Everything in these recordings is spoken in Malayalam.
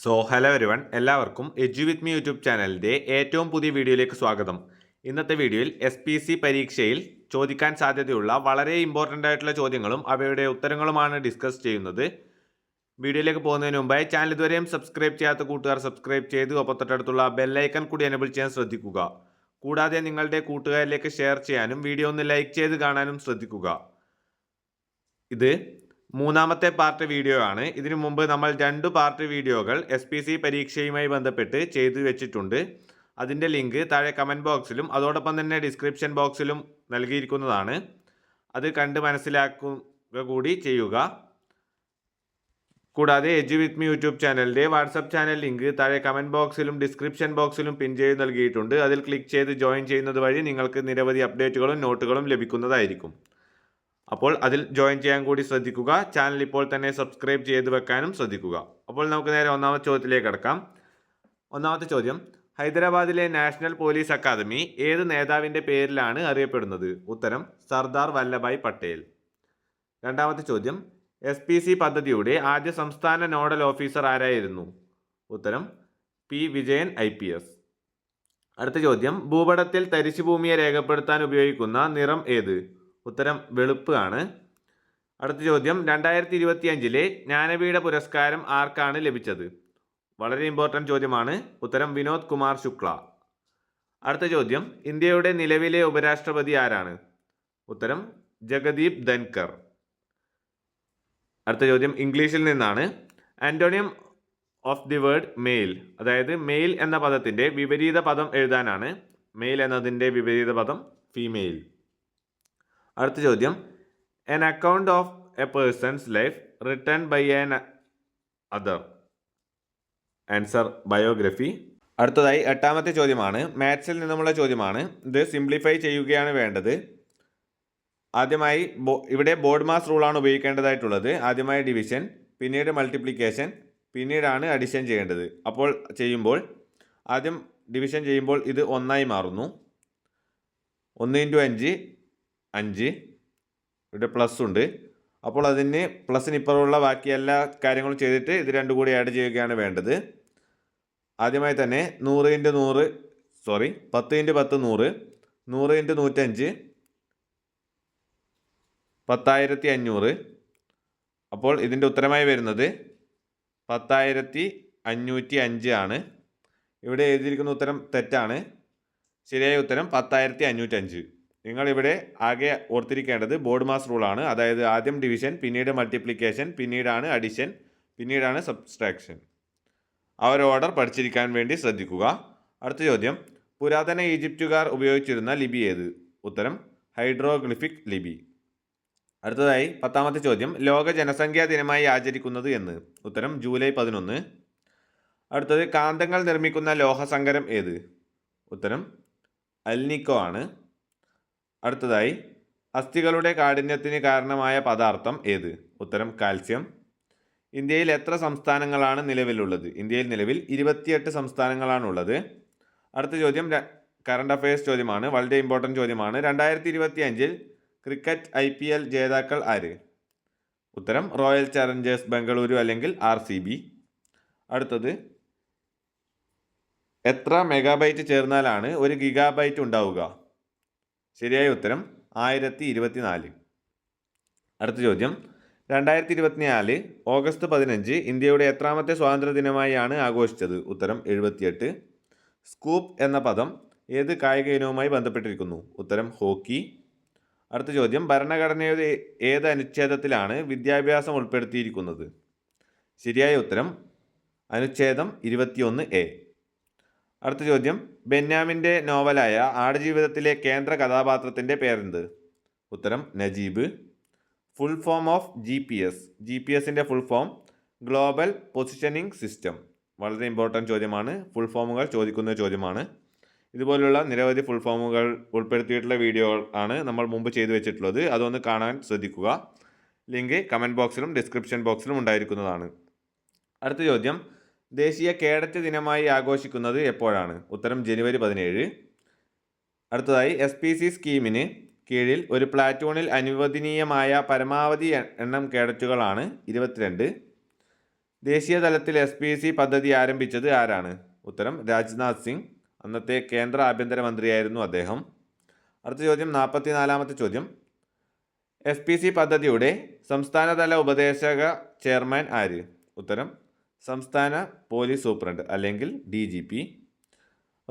ഹലോ എവരിവൺ, എല്ലാവർക്കും എജു വിത്ത് മീ യൂട്യൂബ് ചാനലിൻ്റെ ഏറ്റവും പുതിയ വീഡിയോയിലേക്ക് സ്വാഗതം. ഇന്നത്തെ വീഡിയോയിൽ SPC പരീക്ഷയിൽ ചോദിക്കാൻ സാധ്യതയുള്ള വളരെ ഇമ്പോർട്ടൻ്റ് ആയിട്ടുള്ള ചോദ്യങ്ങളും അവയുടെ ഉത്തരങ്ങളുമാണ് ഡിസ്കസ് ചെയ്യുന്നത്. വീഡിയോയിലേക്ക് പോകുന്നതിന് മുമ്പായി ചാനൽ ഇതുവരെയും സബ്സ്ക്രൈബ് ചെയ്യാത്ത കൂട്ടുകാർ സബ്സ്ക്രൈബ് ചെയ്ത് തൊട്ടടുത്തുള്ള ബെല്ലൈക്കൺ കൂടി എനേബിൾ ചെയ്യാൻ ശ്രദ്ധിക്കുക. കൂടാതെ നിങ്ങളുടെ കൂട്ടുകാരിലേക്ക് ഷെയർ ചെയ്യാനും വീഡിയോ ഒന്ന് ലൈക്ക് ചെയ്ത് കാണാനും ശ്രദ്ധിക്കുക. ഇത് മൂന്നാമത്തെ പാർട്ട് വീഡിയോ ആണ്. ഇതിനു മുമ്പ് നമ്മൾ 2 പാർട്ട് വീഡിയോകൾ SPC പരീക്ഷയുമായി ബന്ധപ്പെട്ട് ചെയ്തു വെച്ചിട്ടുണ്ട്. അതിൻ്റെ ലിങ്ക് താഴെ കമൻറ്റ് ബോക്സിലും അതോടൊപ്പം തന്നെ ഡിസ്ക്രിപ്ഷൻ ബോക്സിലും നൽകിയിരിക്കുന്നതാണ്. അത് കണ്ട് മനസ്സിലാക്കുക കൂടി ചെയ്യുക. കൂടാതെ എജു വിത്ത് മീ യൂട്യൂബ് ചാനലിൻ്റെ വാട്സപ്പ് ചാനൽ ലിങ്ക് താഴെ കമൻറ്റ് ബോക്സിലും ഡിസ്ക്രിപ്ഷൻ ബോക്സിലും പിൻ ചെയ്ത് നൽകിയിട്ടുണ്ട്. അതിൽ ക്ലിക്ക് ചെയ്ത് ജോയിൻ ചെയ്യുന്നത് വഴി നിങ്ങൾക്ക് നിരവധി അപ്ഡേറ്റുകളും നോട്ടുകളും ലഭിക്കുന്നതായിരിക്കും. അപ്പോൾ അതിൽ ജോയിൻ ചെയ്യാൻ കൂടി ശ്രദ്ധിക്കുക. ചാനൽ ഇപ്പോൾ തന്നെ സബ്സ്ക്രൈബ് ചെയ്ത് വെക്കാനും ശ്രദ്ധിക്കുക. അപ്പോൾ നമുക്ക് നേരെ ഒന്നാമത്തെ ചോദ്യത്തിലേക്ക് കടക്കാം. ഒന്നാമത്തെ ചോദ്യം: ഹൈദരാബാദിലെ നാഷണൽ പോലീസ് അക്കാദമി ഏത് നേതാവിൻ്റെ പേരിലാണ് അറിയപ്പെടുന്നത്? ഉത്തരം: സർദാർ വല്ലഭായ് പട്ടേൽ. രണ്ടാമത്തെ ചോദ്യം: SPC പദ്ധതിയുടെ ആദ്യ സംസ്ഥാന നോഡൽ ഓഫീസർ ആരായിരുന്നു? ഉത്തരം: P. വിജയൻ IPS. അടുത്ത ചോദ്യം: ഭൂപടത്തിൽ തരിശുഭൂമിയെ രേഖപ്പെടുത്താൻ ഉപയോഗിക്കുന്ന നിറം ഏത്? ഉത്തരം: വെളുപ്പ് ആണ്. അടുത്ത ചോദ്യം: 2025 ജ്ഞാനപീഠ പുരസ്കാരം ആർക്കാണ് ലഭിച്ചത്? വളരെ ഇമ്പോർട്ടൻ്റ് ചോദ്യമാണ്. ഉത്തരം: വിനോദ് കുമാർ ശുക്ല. അടുത്ത ചോദ്യം: ഇന്ത്യയുടെ നിലവിലെ ഉപരാഷ്ട്രപതി ആരാണ്? ഉത്തരം: ജഗദീപ് ധൻകർ. അടുത്ത ചോദ്യം ഇംഗ്ലീഷിൽ നിന്നാണ്. Antonym of the word male, അതായത് മെയിൽ എന്ന പദത്തിൻ്റെ വിപരീത പദം എഴുതാനാണ്. മെയിൽ എന്നതിൻ്റെ വിപരീത പദം ഫീമെയിൽ. അടുത്ത ചോദ്യം: an account of a person's life written by another. Answer: biography. അടുത്തതായി 8ാമത്തെ ചോദ്യമാണ്. മാത്സിൽ നിന്നുമുള്ള ചോദ്യമാണ്. ഇത് സിംപ്ലിഫൈ ചെയ്യുകയാണ് വേണ്ടത്. ആദ്യമായി ഇവിടെ ബോർഡ് മാസ് റൂളാണ് ഉപയോഗിക്കേണ്ടതായിട്ടുള്ളത്. ആദ്യമായി ഡിവിഷൻ, പിന്നീട് മൾട്ടിപ്ലിക്കേഷൻ, പിന്നീടാണ് അഡിഷൻ ചെയ്യേണ്ടത്. അപ്പോൾ ആദ്യം ഡിവിഷൻ ചെയ്യുമ്പോൾ ഇത് 1 മാറുന്നു. 1 × 5 5. ഇവിടെ പ്ലസ് ഉണ്ട്. അപ്പോൾ അതിന് പ്ലസിന് ഇപ്പുറമുള്ള ബാക്കി എല്ലാ കാര്യങ്ങളും ചെയ്തിട്ട് ഇത് രണ്ടും കൂടി ആഡ് ചെയ്യുകയാണ് വേണ്ടത്. ആദ്യമായി തന്നെ 10 × 10 100, 100 × 105 10,500. അപ്പോൾ ഇതിൻ്റെ ഉത്തരമായി വരുന്നത് 10,505 ആണ്. ഇവിടെ എഴുതിയിരിക്കുന്ന ഉത്തരം തെറ്റാണ്. ശരിയായ ഉത്തരം 10,505. നിങ്ങളിവിടെ ആകെ ഓർത്തിരിക്കേണ്ടത് ബോർഡ് മാസ് റൂളാണ്. അതായത് ആദ്യം ഡിവിഷൻ, പിന്നീട് മൾട്ടിപ്ലിക്കേഷൻ, പിന്നീടാണ് അഡിഷൻ, പിന്നീടാണ് സബ്സ്ട്രാക്ഷൻ. ആ ഒരു ഓർഡർ പഠിച്ചിരിക്കാൻ വേണ്ടി ശ്രദ്ധിക്കുക. അടുത്ത ചോദ്യം: പുരാതന ഈജിപ്തുകാർ ഉപയോഗിച്ചിരുന്ന ലിപി ഏത്? ഉത്തരം: ഹൈഡ്രോഗ്ലിഫിക് ലിപി. അടുത്തതായി 10ാമത്തെ ചോദ്യം: ലോക ജനസംഖ്യാ ദിനമായി ആചരിക്കുന്നത് എന്ന്? ഉത്തരം: ജൂലൈ 11. അടുത്തത്: കാന്തങ്ങൾ നിർമ്മിക്കുന്ന ലോഹസങ്കരം ഏത്? ഉത്തരം: അൽനിക്കോ ആണ്. അടുത്തതായി: അസ്ഥികളുടെ കാഠിന്യത്തിന് കാരണമായ പദാർത്ഥം ഏത്? ഉത്തരം: കാൽസ്യം. ഇന്ത്യയിൽ എത്ര സംസ്ഥാനങ്ങളാണ് നിലവിലുള്ളത്? ഇന്ത്യയിൽ നിലവിൽ 28 സംസ്ഥാനങ്ങളാണുള്ളത്. അടുത്ത ചോദ്യം കറണ്ട് അഫയേഴ്സ് ചോദ്യമാണ്. വളരെ ഇമ്പോർട്ടൻ്റ് ചോദ്യമാണ്. 2025 ക്രിക്കറ്റ് IPL ജേതാക്കൾ ആര്? ഉത്തരം: റോയൽ ചലഞ്ചേഴ്സ് ബംഗളൂരു അല്ലെങ്കിൽ RCB. അടുത്തത്: എത്ര മെഗാബൈറ്റ് ചേർന്നാലാണ് 1 ഗിഗാബൈറ്റ് ഉണ്ടാവുക? ശരിയായ ഉത്തരം 1024. അടുത്ത ചോദ്യം: 2024 ഓഗസ്റ്റ് 15 ഇന്ത്യയുടെ എത്രാമത്തെ സ്വാതന്ത്ര്യദിനമായാണ് ആഘോഷിച്ചത്? ഉത്തരം: 78. സ്കൂപ്പ് എന്ന പദം ഏത് കായിക ഇനവുമായി ബന്ധപ്പെട്ടിരിക്കുന്നു? ഉത്തരം: ഹോക്കി. അടുത്ത ചോദ്യം: ഭരണഘടനയുടെ ഏത് അനുച്ഛേദത്തിലാണ് വിദ്യാഭ്യാസം ഉൾപ്പെടുത്തിയിരിക്കുന്നത്? ശരിയായ ഉത്തരം അനുച്ഛേദം 21A. അടുത്ത ചോദ്യം: ബെന്യാമിൻ്റെ നോവലായ ആടുജീവിതത്തിലെ കേന്ദ്ര കഥാപാത്രത്തിൻ്റെ പേരെന്ത്? ഉത്തരം: നജീബ്. ഫുൾ ഫോം ഓഫ് GPS-ൻ്റെ full form global positioning system. വളരെ ഇമ്പോർട്ടൻ്റ് ചോദ്യമാണ്. ഫുൾ ഫോമുകൾ ചോദിക്കുന്ന ചോദ്യമാണ്. ഇതുപോലുള്ള നിരവധി ഫുൾ ഫോമുകൾ ഉൾപ്പെടുത്തിയിട്ടുള്ള വീഡിയോകൾ ആണ് നമ്മൾ മുമ്പ് ചെയ്തു വെച്ചിട്ടുള്ളത്. അതൊന്ന് കാണാൻ ശ്രദ്ധിക്കുക. ലിങ്ക് കമൻറ്റ് ബോക്സിലും ഡിസ്ക്രിപ്ഷൻ ബോക്സിലും ഉണ്ടായിരിക്കുന്നതാണ്. അടുത്ത ചോദ്യം: ദേശീയ കേഡറ്റ് ദിനമായി ആഘോഷിക്കുന്നത് എപ്പോഴാണ്? ഉത്തരം: ജനുവരി 17. അടുത്തതായി: SPC സ്കീമിന് കീഴിൽ ഒരു പ്ലാറ്റൂണിൽ അനുവദനീയമായ പരമാവധി എണ്ണം കേഡറ്റുകളാണ് 22. ദേശീയ തലത്തിൽ SPC പദ്ധതി ആരംഭിച്ചത് ആരാണ്? ഉത്തരം രാജ്നാഥ് സിംഗ്. അന്നത്തെ കേന്ദ്ര ആഭ്യന്തരമന്ത്രിയായിരുന്നു അദ്ദേഹം. അടുത്ത ചോദ്യം 44-ാമത്തെ ചോദ്യം. SPC പദ്ധതിയുടെ സംസ്ഥാനതല ഉപദേശക ചെയർമാൻ ആര്? ഉത്തരം സംസ്ഥാന പോലീസ് സൂപ്രണ്ട് അല്ലെങ്കിൽ DGP.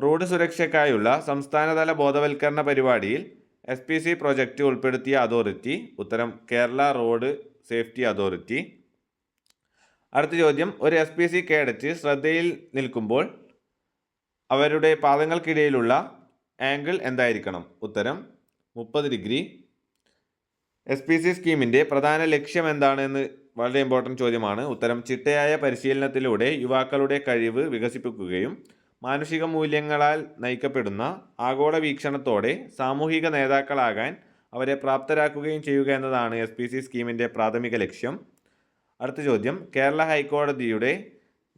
റോഡ് സുരക്ഷയ്ക്കായുള്ള സംസ്ഥാനതല ബോധവൽക്കരണ പരിപാടിയിൽ SPC പ്രൊജക്റ്റ് ഉൾപ്പെടുത്തിയ അതോറിറ്റി? ഉത്തരം കേരള റോഡ് സേഫ്റ്റി അതോറിറ്റി. അടുത്ത ചോദ്യം. ഒരു SPC കേഡറ്റ് ശ്രദ്ധയിൽ നിൽക്കുമ്പോൾ അവരുടെ പാദങ്ങൾക്കിടയിലുള്ള ആംഗിൾ എന്തായിരിക്കണം? ഉത്തരം 30 ഡിഗ്രി. SPC സ്കീമിൻ്റെ പ്രധാന ലക്ഷ്യം എന്താണെന്ന് വളരെ ഇമ്പോർട്ടൻറ്റ് ചോദ്യമാണ്. ഉത്തരം ചിട്ടയായ പരിശീലനത്തിലൂടെ യുവാക്കളുടെ കഴിവ് വികസിപ്പിക്കുകയും മാനുഷിക മൂല്യങ്ങളാൽ നയിക്കപ്പെടുന്ന ആഗോള വീക്ഷണത്തോടെ സാമൂഹിക നേതാക്കളാകാൻ അവരെ പ്രാപ്തരാക്കുകയും ചെയ്യുക എന്നതാണ് SPC സ്കീമിൻ്റെ പ്രാഥമിക ലക്ഷ്യം. അടുത്ത ചോദ്യം. കേരള ഹൈക്കോടതിയുടെ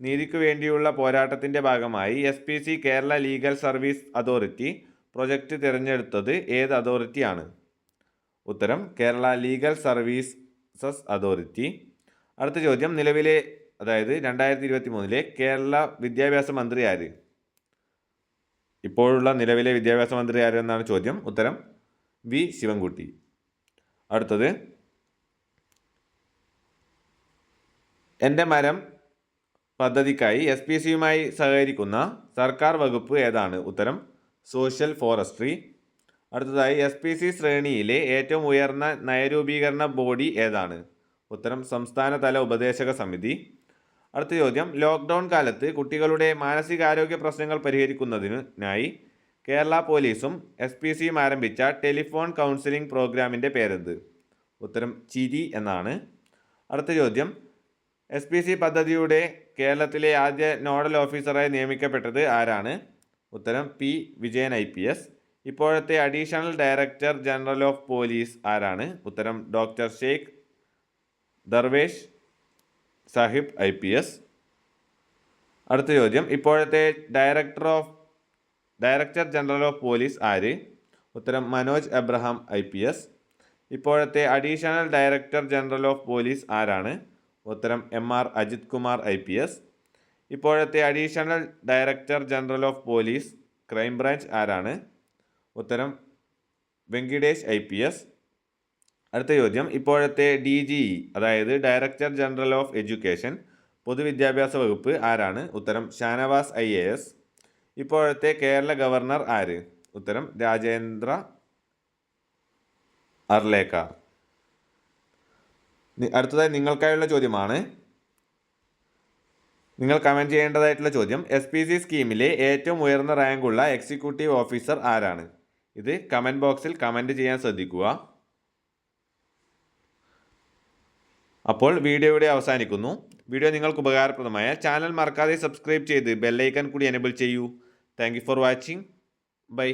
നീതിക്കു വേണ്ടിയുള്ള പോരാട്ടത്തിൻ്റെ ഭാഗമായി SPC Kerala legal service authority project തിരഞ്ഞെടുത്തത് ഏത് അതോറിറ്റിയാണ്? ഉത്തരം കേരള ലീഗൽ സർവീസസ് അതോറിറ്റി. അടുത്ത ചോദ്യം. നിലവിലെ 2023 കേരള വിദ്യാഭ്യാസ മന്ത്രി ആര്? ഇപ്പോഴുള്ള നിലവിലെ വിദ്യാഭ്യാസ മന്ത്രി ആര് എന്നാണ് ചോദ്യം. ഉത്തരം വി ശിവൻകുട്ടി. അടുത്തത്. എൻ്റെ മരം പദ്ധതിക്കായി SPCയുമായി സഹകരിക്കുന്ന സർക്കാർ വകുപ്പ് ഏതാണ്? ഉത്തരം സോഷ്യൽ ഫോറസ്ട്രി. അടുത്തതായി SPC ശ്രേണിയിലെ ഏറ്റവും ഉയർന്ന നയരൂപീകരണ ബോഡി ഏതാണ്? ഉത്തരം സംസ്ഥാനതല ഉപദേശക സമിതി. അടുത്ത ചോദ്യം. ലോക്ക്ഡൗൺ കാലത്ത് കുട്ടികളുടെ മാനസികാരോഗ്യ പ്രശ്നങ്ങൾ പരിഹരിക്കുന്നതിനായി കേരള പോലീസും SPCയും ആരംഭിച്ച ടെലിഫോൺ കൗൺസിലിംഗ് പ്രോഗ്രാമിൻ്റെ പേരെന്ത്? ഉത്തരം ചിരി എന്നാണ്. അടുത്ത ചോദ്യം. SPC പദ്ധതിയുടെ കേരളത്തിലെ ആദ്യ നോഡൽ ഓഫീസറായി നിയമിക്കപ്പെട്ടത് ആരാണ്? ഉത്തരം P വിജയൻ IPS. ഇപ്പോഴത്തെ additional director general of police ആരാണ്? ഉത്തരം ഡോക്ടർ ഷെയ്ഖ് ദർവേഷ് സാഹിബ് IPS. അടുത്ത ചോദ്യം. ഇപ്പോഴത്തെ ഡയറക്ടർ ജനറൽ ഓഫ് പോലീസ് ആര്? ഉത്തരം മനോജ് എബ്രഹാം IPS. ഇപ്പോഴത്തെ additional director general of police ആരാണ്? ഉത്തരം MR അജിത് കുമാർ IPS. ഇപ്പോഴത്തെ additional director general of police crime branch ആരാണ്? ഉത്തരം വെങ്കിടേഷ് IPS. അടുത്ത ചോദ്യം. ഇപ്പോഴത്തെ DGE അതായത് ഡയറക്ടർ ജനറൽ ഓഫ് എഡ്യൂക്കേഷൻ പൊതുവിദ്യാഭ്യാസ വകുപ്പ് ആരാണ്? ഉത്തരം ഷാനവാസ് IAS. ഇപ്പോഴത്തെ കേരള ഗവർണർ ആര്? ഉത്തരം രാജേന്ദ്ര അർലേക്കർ. അടുത്തതായി നിങ്ങൾക്കായുള്ള ചോദ്യമാണ്. നിങ്ങൾ കമൻറ്റ് ചെയ്യേണ്ടതായിട്ടുള്ള ചോദ്യം. SPC സ്കീമിലെ ഏറ്റവും ഉയർന്ന റാങ്കുള്ള എക്സിക്യൂട്ടീവ് ഓഫീസർ ആരാണ്? ഇത് കമൻറ്റ് ബോക്സിൽ കമൻറ്റ് ചെയ്യാൻ ശ്രദ്ധിക്കുക. അപ്പോൾ വീഡിയോ ഇവിടെ അവസാനിക്കുന്നു. വീഡിയോ നിങ്ങൾക്ക് ഉപകാരപ്രദമായാൽ ചാനൽ മറക്കാതെ സബ്സ്ക്രൈബ് ചെയ്ത് ബെല്ലൈക്കൺ കൂടി എനേബിൾ ചെയ്യൂ. Thank you for watching. By.